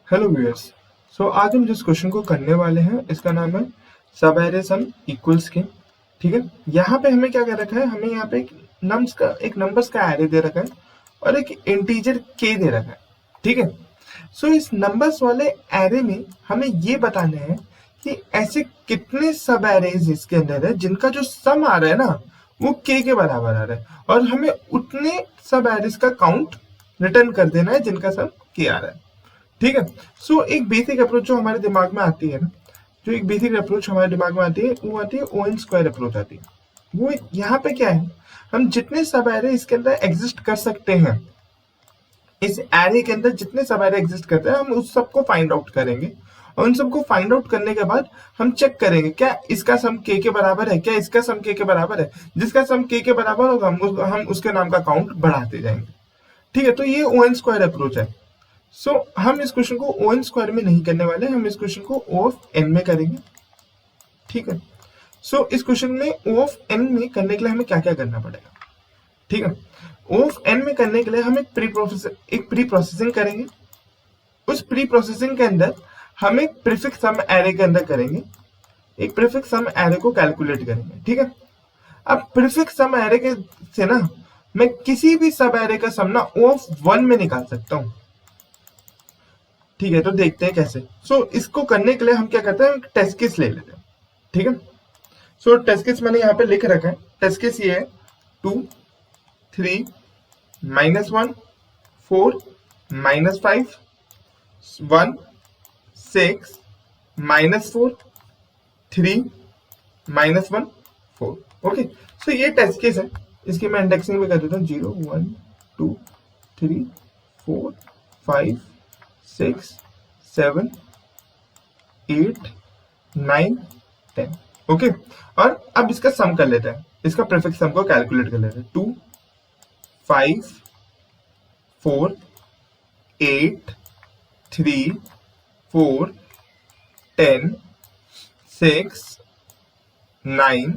Hello viewers. आज हम जिस क्वेश्चन को करने वाले हैं इसका नाम है सब एरे सम इक्वल्स के। ठीक है, यहाँ पे हमें क्या कर रखा है, हमें यहाँ पे एक नंबर्स का एरे दे रखा है और एक इंटीजर के दे रखा है। ठीक है, इस नंबर्स वाले एरे में हमें ये बताना है कि ऐसे कितने सब एरेज इसके अंदर है जिनका जो सम आ रहा है ना वो के बराबर आ रहा है, और हमें उतने सब एरेज का काउंट रिटर्न कर देना है जिनका सम के आ रहा है। ठीक है, एक बेसिक अप्रोच जो हमारे दिमाग में आती है ना, जो एक बेसिक अप्रोच हमारे दिमाग में आती है वो आती है ओ एन स्क्वायर अप्रोच आती है। वो यहाँ पे क्या है, हम जितने सब एरे इसके अंदर एग्जिस्ट कर सकते हैं, इस एरे के अंदर जितने सब एरे एग्जिस्ट करते हैं हम उस सबको फाइंड आउट करेंगे, और उन सबको फाइंड आउट करने के बाद हम चेक करेंगे क्या इसका सम के बराबर है, क्या इसका सम के बराबर है। जिसका सम के बराबर होगा हम उसके नाम का काउंट बढ़ाते जाएंगे। ठीक है, तो ये ओ एन स्क्वायर अप्रोच है। हम इस क्वेश्चन को ओ एन स्क्वायर में नहीं करने वाले, हम इस क्वेश्चन को ओ ऑफ एन में करेंगे। ठीक है, इस क्वेश्चन में ओ ऑफ एन में करने के लिए हमें क्या क्या करना पड़ेगा। ठीक है, ओ ऑफ एन में करने के लिए हम एक प्री प्रोसेसिंग करेंगे। उस प्री प्रोसेसिंग के अंदर हम एक प्रीफिक्स सम एरे के अंदर करेंगे, एक प्रीफिक्स सम एरे को कैलकुलेट करेंगे। ठीक है, अब प्रीफिक्स सम एरे के से ना मैं किसी भी सब एरे का सम ना ओ ऑफ वन में निकाल सकता हूं। ठीक है, तो देखते हैं कैसे। इसको करने के लिए हम क्या करते हैं, टेस्ट केस ले लेते हैं। ठीक है, टेस्ट केस मैंने यहाँ पे लिख रखा है। टेस्ट केस ये है 2 3 -1 4 -5 1 6 -4 3 -1 4। ओके, ये टेस्ट केस है। इसकी मैं इंडेक्सिंग भी कर देता हूँ 0 1 2 3 4 5 6 7 8 9 10। ओके, और अब इसका सम कर लेते हैं, इसका प्रीफिक्स सम को कैलकुलेट कर लेते हैं। 2 5 4 8 3 4 10 6 9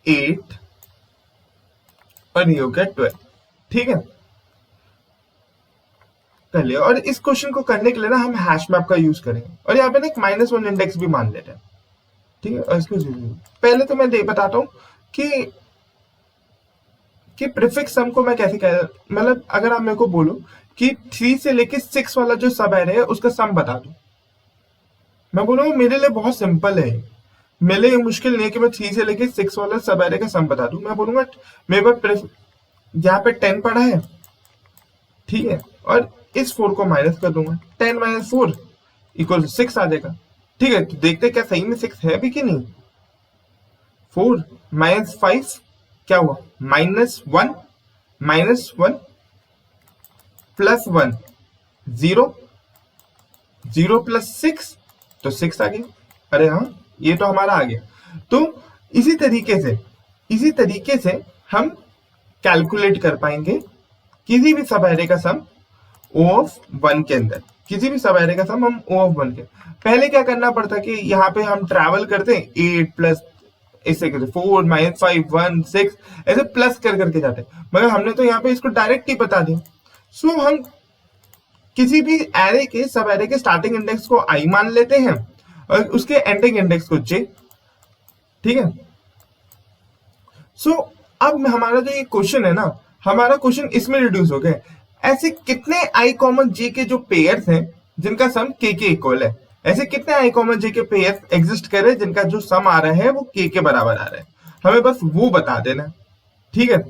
8 और ये हो गया 12। ठीक है, कर लिया। और इस क्वेश्चन को करने के लिए ना हम हैश मैप का यूज करेंगे, और यहाँ पे ना एक -1 इंडेक्स भी मान लेते हैं। ठीक है, और इसको पहले तो मैं बताता हूँ कि प्रीफिक्स सम को मैं कैसे कह, मतलब अगर आप मेरे को बोलो कि 3 से लेके 6 वाला जो सब एरे है उसका सम बता दो, मैं बोलूंगा मेरे लिए बहुत सिंपल है, मेरे लिए मुश्किल नहीं है कि मैं 3 से लेके 6 वाला सब एरे का सम बता दूं। मैं बोलूंगा मेरे पास यहाँ पे 10 पड़ा है। ठीक है, और इस 4 को माइनस कर दूंगा, 10 - 4 = 6 आ जाएगा। ठीक है, तो देखते क्या सही में 6 है भी कि नहीं। 4 - 5 क्या हुआ, -1 -1 +1 0 0 + 6 तो 6 आ गया। अरे हाँ, ये तो हमारा आ गया। तो इसी तरीके से हम कैलकुलेट कर पाएंगे किसी भी सब एरे का सम ओ ऑफ 1 के अंदर, किसी भी सब एरे का सम हम ओ ऑफ 1 के। पहले क्या करना पड़ता कि यहाँ पे हम ट्रैवल करते 8 प्लस ऐसे करते 4 - 5 1 6 ऐसे प्लस कर करके जाते, मगर हमने तो यहाँ पे इसको डायरेक्ट ही बता दिया। हम किसी भी एरे के सब एरे के स्टार्टिंग इंडेक्स को आई मान लेते हैं और उसके एंडिंग इंडेक्स को जे। ठीक है, अब हमारा जो ये क्वेश्चन है ना, हमारा क्वेश्चन इसमें रिड्यूस हो गया। ऐसे कितने आई कॉमन जे के जो पेयर्स हैं जिनका सम के इक्वल है, ऐसे कितने आई कॉमन जे के पेयर्स एग्जिस्ट कर रहे हैं जिनका जो सम आ रहा है वो के बराबर आ रहा है, हमें बस वो बता देना। ठीक है,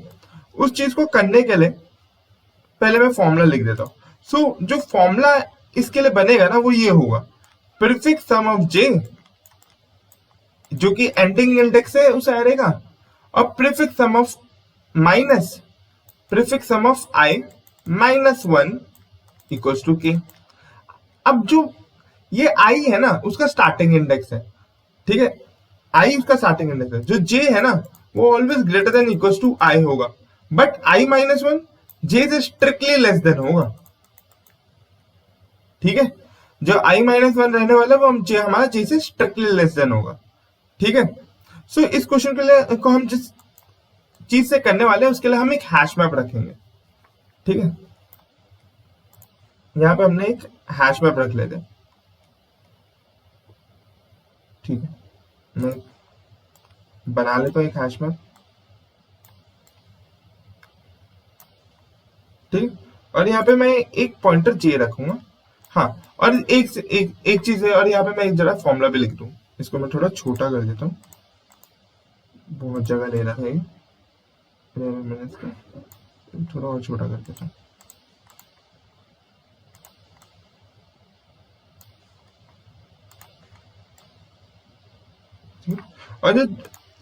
उस चीज को करने के लिए पहले मैं फॉर्मूला लिख देता हूँ। जो फॉर्मूला इसके लिए बनेगा ना वो ये होगा, प्रीफिक्स सम ऑफ जे जो कि एंडिंग इंडेक्स है उस एरे का, और prefix sum of minus prefix sum of i -1 = के। अब जो ये आई है ना उसका स्टार्टिंग इंडेक्स है। ठीक है, आई उसका स्टार्टिंग इंडेक्स है। जो जे है ना वो always greater than equals to i होगा, बट आई -1 जे से स्ट्रिक्टली लेस देन होगा। ठीक है, जो आई -1 रहने वाला वो जे हमारा जे से स्ट्रिक्टली लेस देन होगा। ठीक है, इस क्वेश्चन के लिए को हम जिस चीज से करने वाले हैं उसके लिए हम एक हैश मैप रखेंगे। ठीक है, यहाँ पे हमने एक हैश मैप रख लेते हैं, ठीक है। मैं बना लेता हूँ एक हैश मैप, ठीक। और यहाँ पे मैं एक पॉइंटर जे रखूंगा, हाँ। और एक चीज है, और यहाँ पे मैं एक जरा फॉर्मूला भी लिख दूँ। इसको मैं थोड़ा छोटा कर देता हूँ, बहुत जगह ले रहा है ये। मैंने इसको थोड़ा और छोटा कर देता हूँ, ठीक। और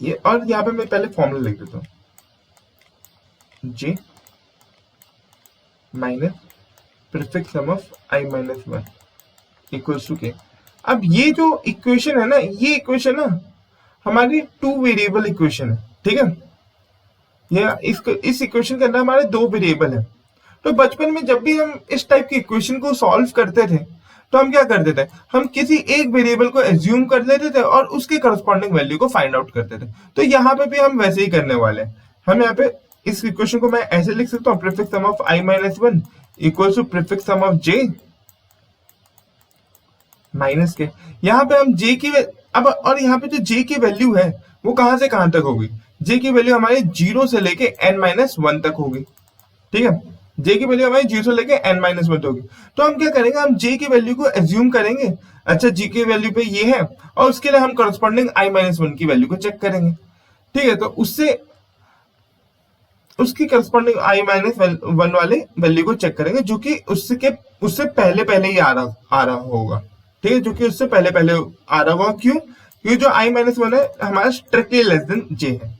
ये, और यहाँ पे मैं पहले फॉर्मूला लिख देता हूँ, j minus prefix sum of I minus one equals to k. अब ये जो इक्वेशन है ना, ये इक्वेशन ना हमारी टू वेरिएबल इक्वेशन है, ठीक है। ये इस इक्वेशन के अंदर हमारे दो वेरिएबल है। तो बचपन में जब भी हम इस टाइप की इक्वेशन को सॉल्व करते थे, तो हम क्या करते थे, हम किसी एक वेरिएबल को एज्यूम कर लेते थे और उसके करस्पॉन्डिंग वैल्यू को फाइंड आउट करते थे। तो यहाँ पे भी हम वैसे ही करने वाले हैं। हम यहाँ पे इस इक्वेशन को मैं ऐसे लिख सकता हूँ, prefix sum of I minus one equals to prefix sum of J minus K. यहाँ पे हम जे की अब, और यहाँ पे जो जे की वैल्यू है वो कहां से कहां तक होगी, जे की वैल्यू हमारी 0 से लेके n माइनस वन तक होगी, ठीक है। जे की वैल्यू हमारी 0 से लेके n माइनस वन होगी। तो हम क्या करेंगे, हम जे की वैल्यू को एज्यूम करेंगे, अच्छा जी की वैल्यू पे ये है, और उसके लिए हम करस्पॉन्डिंग i माइनस वन की वैल्यू को चेक करेंगे, ठीक है। तो उससे उसकी करस्पॉन्डिंग i माइनस वन वाले वैल्यू को चेक करेंगे, जो कि उससे पहले पहले ही आ रहा होगा, ठीक है। जो कि उससे पहले पहले आ रहा होगा, क्यों, क्योंकि जो i माइनस वन है हमारा स्ट्रिक्टली लेस देन जे है,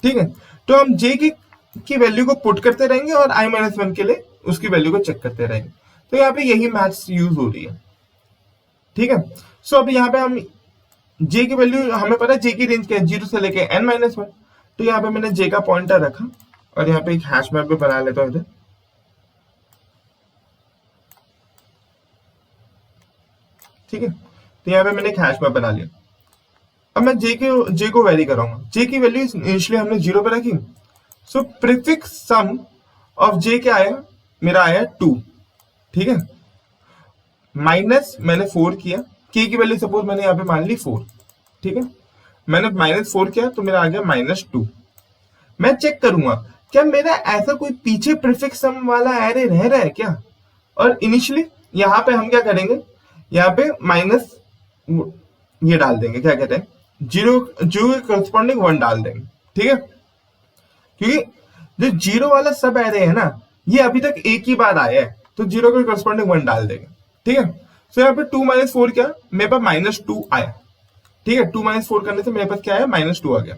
ठीक है। तो हम जे की वैल्यू को पुट करते रहेंगे और i माइनस वन के लिए उसकी वैल्यू को चेक करते रहेंगे। तो यहाँ पे यही मैथ्स यूज हो रही है, ठीक है। सो अब यहाँ पे हम जे की वैल्यू हमें पता है, जे की रेंज क्या है, 0 से लेके n माइनस वन। तो यहाँ पे मैंने जे का पॉइंटर रखा और यहाँ पे एक हैश मैप भी बना लेता हूँ इधर, ठीक है। तो यहाँ पे मैंने एक हैश मैप बना लिया। अब मैं जे को वेरी कराऊंगा। जे की वैल्यू इनिशियली हमने 0 पे रखी, सो प्रीफिक्स सम ऑफ जे क्या आया, मेरा आया 2, ठीक है। माइनस मैंने 4 किया, के की वैल्यू सपोज मैंने यहाँ पे मान ली 4, ठीक है। मैंने माइनस 4 किया तो मेरा आ गया -2। मैं चेक करूंगा क्या मेरा ऐसा कोई पीछे प्रीफिक्स सम वाला एरे रह रहा है क्या। और इनिशियली यहाँ पे हम क्या करेंगे, यहाँ पे माइनस ये डाल देंगे, क्या कहते हैं, जीरो के करस्पॉन्डिंग 1 डाल देंगे, ठीक है। क्योंकि जो 0 वाला सब एरे है ना, ये अभी तक एक ही बार आया है, तो 0 के करस्पॉन्डिंग 1 डाल देंगे, ठीक है। सो यहाँ पे 2 माइनस 4 क्या, मेरे पास -2 आया, ठीक है। 2 माइनस 4 करने से मेरे पास क्या आया, -2 आ गया।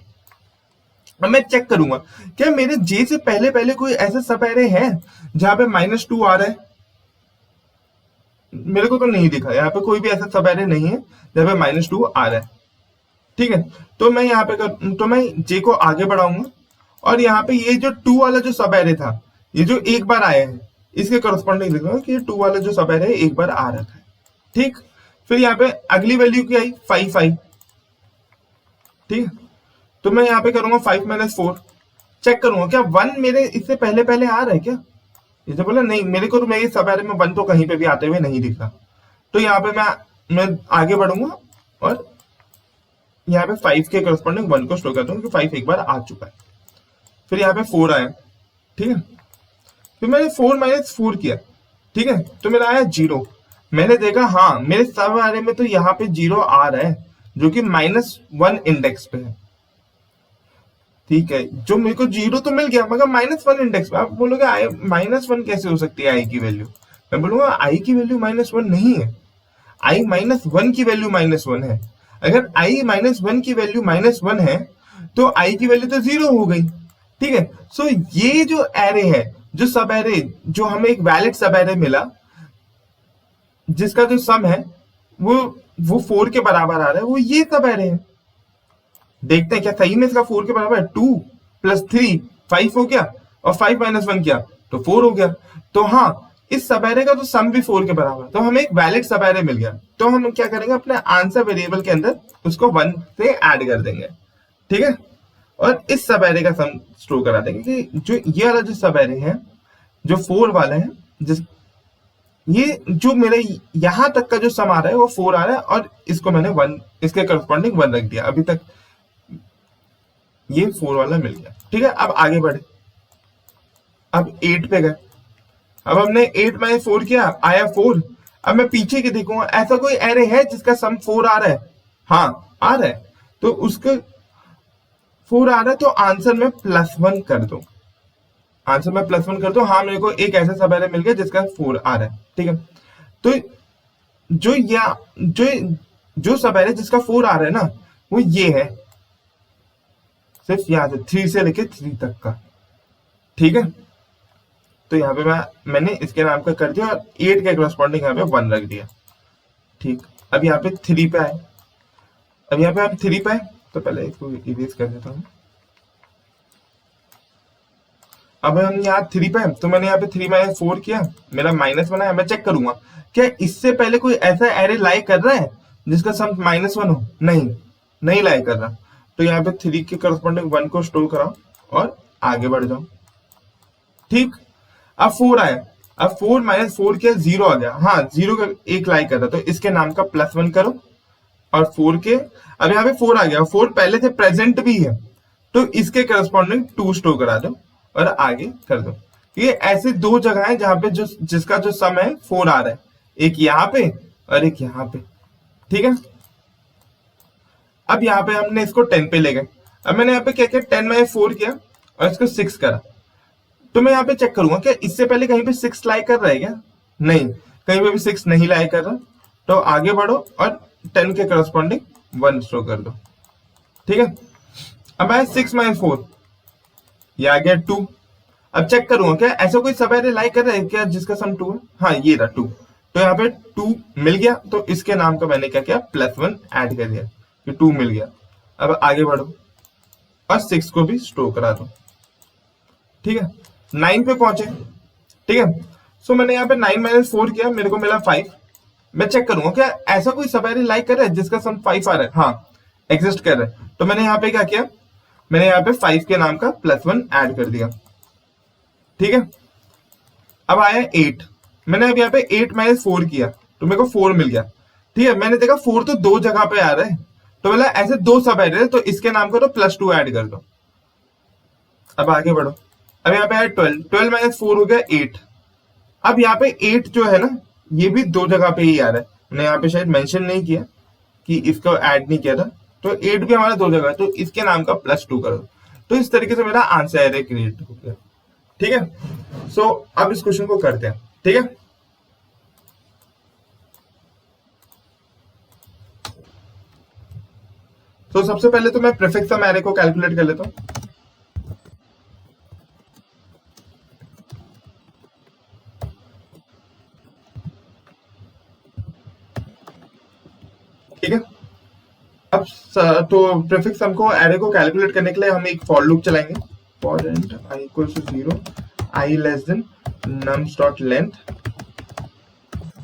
अब मैं चेक करूंगा क्या मेरे जे से पहले पहले कोई ऐसा सब एरे है जहां पे -2 आ रहा है। मेरे को तो नहीं दिखा, यहाँ पे कोई भी ऐसा सब एरे नहीं है जहां पे -2 आ रहा है, ठीक है। तो मैं यहाँ पे तो मैं जे को आगे बढ़ाऊंगा और यहाँ पे ये जो 2 वाला जो सब एरे था, ये जो एक बार आया है, इसके करस्पॉन्डिंग लिखूंगा कि ये 2 वाला जो सब एरे है एक बार आ रखा है, ठीक। फिर यहाँ पे अगली वैल्यू क्या आई, 5, ठीक है। तो मैं यहाँ पे करूंगा 5 माइनस 4, चेक करूंगा क्या 1 मेरे इससे पहले पहले आ रहा है क्या। जैसे बोला नहीं, मेरे को तो मेरे सब एरे में 1 तो कहीं पे भी आते हुए नहीं दिख रहा। तो यहाँ पे मैं आगे बढ़ूंगा और यहाँ पे 5 के करस्पॉन्डिंग 1 को स्टोर करता हूँ, क्योंकि 5 एक बार आ चुका है। फिर यहाँ पे 4 आया, ठीक है। फिर मैंने 4 माइनस 4 किया, ठीक है। तो मेरा आया 0। मैंने देखा हाँ मेरे सब एरे में तो यहाँ पे 0 आ रहा है, जो कि -1 इंडेक्स पे है, ठीक है। जो मेरे को 0 तो मिल गया, मगर -1 इंडेक्स पे। आप बोलोगे -1 कैसे हो सकती है आई की वैल्यू। मैं बोलूंगा आई की वैल्यू -1 नहीं है, आई -1 की वैल्यू -1 है। अगर आई -1 की वैल्यू -1 है तो आई की वैल्यू तो 0 हो गई, ठीक है। सो ये जो एरे है, जो सब एरे, जो हमें एक वैलिड सब एरे मिला जिसका जो सम है वो 4 के बराबर आ रहा है, वो ये सब एरे है। देखते हैं क्या सही में इसका 4 के बराबर है। 2 + 3 5 हो गया, और 5 माइनस 1 किया तो 4 हो गया। तो हाँ, इस सब एरे का तो सम भी 4 के बराबर है, तो हमें एक वैलिड सब एरे मिल गया। तो हम क्या करेंगे, अपने आंसर वेरिएबल के अंदर उसको 1 से ऐड कर देंगे, ठीक है। और इस सब एरे का सम स्टोर करा देंगे कि जो ये वाला जो सब एरे है, जो 4 वाला है, जिस ये जो मेरे यहां तक का जो सम आ रहा है वो 4 आ रहा है, और इसको मैंने 1, इसके करस्पॉन्डिंग 1 रख दिया। अभी तक ये 4 वाला मिल गया। ठीक है, अब आगे बढ़े, अब 8 पे गए। अब हमने 8 माइनस 4 किया, आया 4। अब मैं पीछे के देखूंगा, ऐसा कोई एरे है जिसका सम 4 आ रहा है? हाँ आ रहा है, तो उसका 4 आ रहा है, तो आंसर में +1 कर दो। आंसर में +1 कर दो। हाँ, मेरे को एक ऐसा सब एरे मिल गया जिसका 4 आ रहा है। ठीक है, तो जो या जो जो सब एरे जिसका 4 आ रहा है ना, वो ये है, सिर्फ यहाँ से 3 से लेके 3 तक का। ठीक है, तो यहाँ पे मैंने इसके नाम का कर दिया, और 8 के करस्पॉन्डिंग यहाँ पे 1 रख दिया। ठीक, अब यहाँ पे 3 पे आए। अब यहाँ पे हम 3 पे आए, तो पहले इसको इरेज कर देता हूँ। अब हम यहाँ 3 पे आए, तो मैंने यहाँ पे 3 माइनस 4 किया, मेरा -1 आया। मैं चेक करूंगा क्या इससे पहले कोई ऐसा एरे लाई कर रहा है जिसका सम -1 हो? नहीं, नहीं लाई कर रहा। तो यहाँ पे 3 के करस्पॉन्डिंग 1 को स्टोर कराओ और आगे बढ़ जाओ। ठीक, अब 4 आया। अब 4 माइनस 4 किया, 0 आ गया। हाँ, 0 का एक लाई कर रहा, तो इसके नाम का +1 करो, और 4 के, अब यहाँ पे 4 आ गया, 4 पहले से प्रेजेंट भी है, तो इसके करस्पॉन्डिंग 2 स्टोर करा दो और आगे कर दो। ये ऐसे दो जगह है जहां पे जो जिसका जो सम है 4 आ रहा है, एक यहाँ पे और एक यहाँ पे। ठीक है, अब यहाँ पे हमने इसको 10 पे ले गए। अब मैंने यहाँ पे क्या किया, 10 में 4 किया और इसको 6 करा। तो मैं यहाँ पे चेक करूंगा क्या इससे पहले कहीं पे 6 लाई कर रहा है क्या? नहीं, कहीं पे भी 6 नहीं लाई कर रहा। तो आगे बढ़ो और 10 के करस्पॉन्डिंग 1 स्टोर कर दो। ठीक है, अब आया 6 माइनस 4, ये आ गया 2। अब चेक करूंगा क्या ऐसा कोई सब एरे लाई कर रहा है क्या जिसका सम 2 है? हाँ, ये रहा 2। तो यहाँ पे 2 मिल गया, तो इसके नाम का मैंने क्या किया, +1 ऐड कर दिया कि 2 मिल गया। अब आगे बढ़ो और 6 को भी स्टोर करा दो। ठीक है, 9 पे पहुंचे। ठीक है, सो मैंने यहाँ पे 9 माइनस 4 किया, मेरे को मिला 5। मैं चेक करूंगा क्या ऐसा कोई सब एरे लाई कर रहा है जिसका सम 5 आ रहा है? हाँ, एग्जिस्ट कर रहा है। तो मैंने यहाँ पे क्या किया, मैंने यहाँ पे 5 के नाम का +1 ऐड कर दिया। ठीक है, अब आया 8। मैंने अब यहाँ पे 8 माइनस 4 किया, तो मेरे को 4 मिल गया। ठीक है, मैंने देखा 4 तो दो जगह पे आ रहा है, तो बोला ऐसे दो सब एरे, तो इसके नाम को तो +2 ऐड कर दो। अब आगे बढ़ो, अब यहाँ पे आया 12। 12 माइनस 4 हो गया 8। अब यहाँ पे 8 जो है ना, ये भी दो जगह पे ही आ रहा है। मैंने यहाँ पे शायद मेंशन नहीं किया कि इसको ऐड नहीं किया था, तो 8 भी हमारा दो जगह है, तो इसके नाम का +2 करो। तो इस तरीके से मेरा आंसर एरे क्रिएट हो गया। ठीक है, सो अब इस क्वेश्चन को करते हैं। ठीक है, तो सबसे पहले तो मैं प्रीफिक्स सम एरे को कैलकुलेट कर लेता हूं। ठीक है, अब तो प्रीफिक्स सम को एरे को कैलकुलेट करने के लिए हम एक फॉर लूप चलाएंगे। For int i equals to 0, i less than nums dot length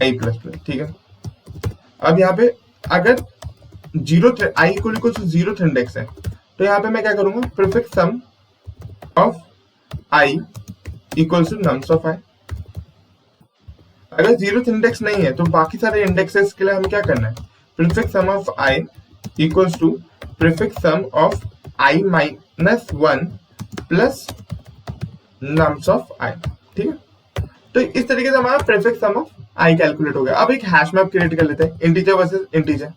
i plus plus. ठीक है, अब यहाँ पे अगर i equal to 0th index है, तो यहाँ पे मैं क्या करूंगा, prefix sum of i equals to nums of i। अगर 0th इंडेक्स नहीं है, तो बाकी सारे इंडेक्सेस के लिए हम क्या करना है, prefix sum of i equals to prefix sum of i minus 1 plus nums of i। ठीक है, तो इस तरीके से हमारा prefix sum of i calculate हो गया। अब एक हैश मैप क्रिएट कर लेते हैं, इंटीजर वर्सेस इंटीजर।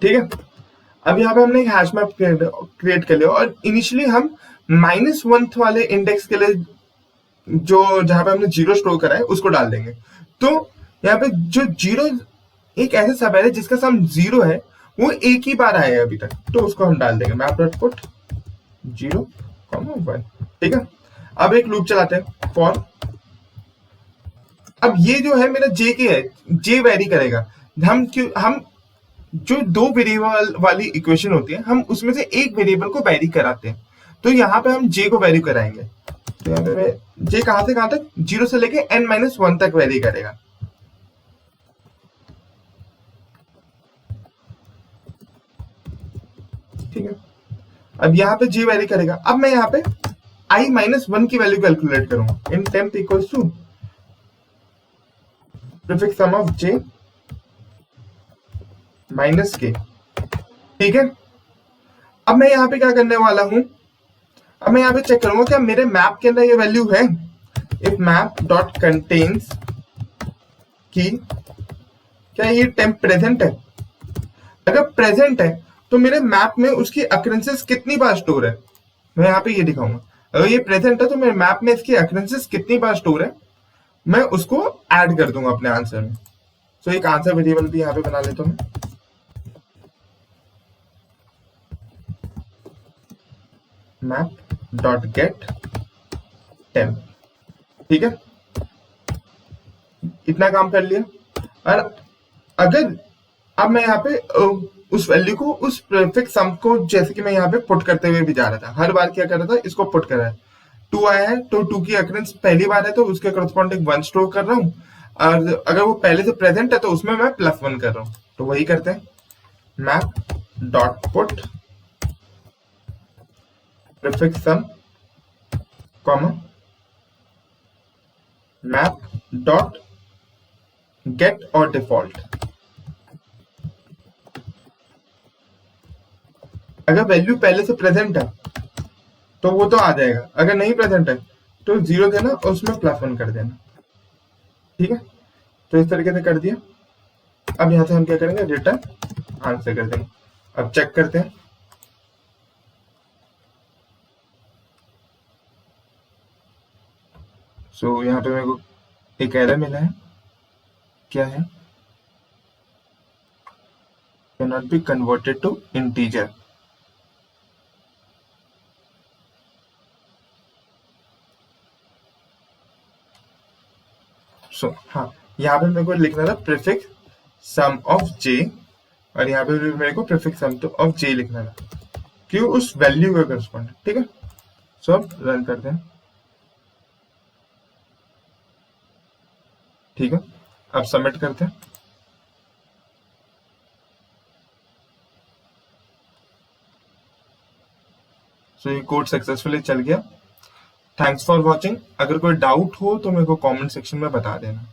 ठीक है, अब यहाँ पे हमने एक हैश मैप क्रिएट कर लिया, और इनिशियली हम -1 वाले इंडेक्स के लिए जो जहां पे हमने 0 स्टोर करा है उसको डाल देंगे। तो यहाँ पे जो 0 एक ऐसे सब है जिसका सम 0 है, वो एक ही बार आया है अभी तक, तो उसको हम डाल देंगे मैप डॉट पुट 0, 1। ठीक है, अब एक लूप चलाते हैं फॉर। अब ये जो है मेरा जे के है, जे वेरी करेगा। हम जो दो वेरिएबल वाली इक्वेशन होती है, हम उसमें से एक वेरिएबल को वेरी कराते हैं, तो यहाँ पे हम जे को वेरी कराएंगे। तो यहाँ पे जे कहां से कहां तक, 0 से लेके n-1 तक वेरी करेगा। ठीक है, अब यहाँ पे जे वेरी करेगा। अब मैं यहाँ पे i-1 की वैल्यू कैलकुलेट करूंगा। Int temp equals to prefix sum of j माइनस k। ठीक है, अब मैं यहाँ पे क्या करने वाला हूं, अब मैं यहाँ पे चेक करूंगा क्या मेरे मैप के अंदर ये वैल्यू है। इफ मैप डॉट कंटेन्स की क्या ये टेम्प प्रेजेंट है। अगर प्रेजेंट है तो मेरे मैप में उसकी अक्रेंसेस कितनी बार स्टोर है, मैं यहाँ पे ये दिखाऊंगा। अगर ये प्रेजेंट है तो मेरे मैप में इसकी अक्रेंसेस कितनी बार स्टोर है, मैं उसको ऐड कर दूंगा अपने आंसर में। सो एक आंसर वेरिएबल भी यहाँ पे बना लेता हूँ। Map dot gate temp. ठीक है, इतना काम कर लिया। और अगर अब मैं यहाँ पे उस वैल्यू को, उस प्रीफिक्स सम को, जैसे कि मैं यहाँ पे पुट करते हुए भी जा रहा था, हर बार क्या कर रहा था, इसको पुट कर रहा है। 2 आया है तो 2 की अक्रेंस पहली बार है तो उसके करस्पॉन्डिंग 1 स्टोर कर रहा हूँ, और अगर वो पहले से प्रेजेंट है तो उसमें मैं +1 कर रहा हूँ। तो वही करते हैं, मैप डॉट पुट प्रीफिक्स सम कॉमा मैप डॉट गेट और डिफॉल्ट। अगर वैल्यू पहले से प्रेजेंट है तो वो तो आ जाएगा, अगर नहीं प्रेजेंट है तो 0 देना और उसमें +1 कर देना। ठीक है, तो इस तरीके से कर दिया। अब यहां से हम क्या करेंगे, रिटर्न आंसर कर देंगे। अब चेक करते हैं। सो यहाँ पे मेरे को एक एरर मिला है, क्या है, can not be converted to integer. So हाँ, यहाँ पे मेरे को लिखना था प्रीफिक्स सम ऑफ j, और यहाँ पे भी मेरे को प्रीफिक्स सम ऑफ j लिखना था, क्यों, उस वैल्यू का करस्पॉन्ड। ठीक है, सो अब रन करते हैं। ठीक है, अब सबमिट करते हैं। सो ये कोड सक्सेसफुली चल गया। Thanks for watching. अगर कोई डाउट हो तो मेरे को कमेंट सेक्शन में बता देना।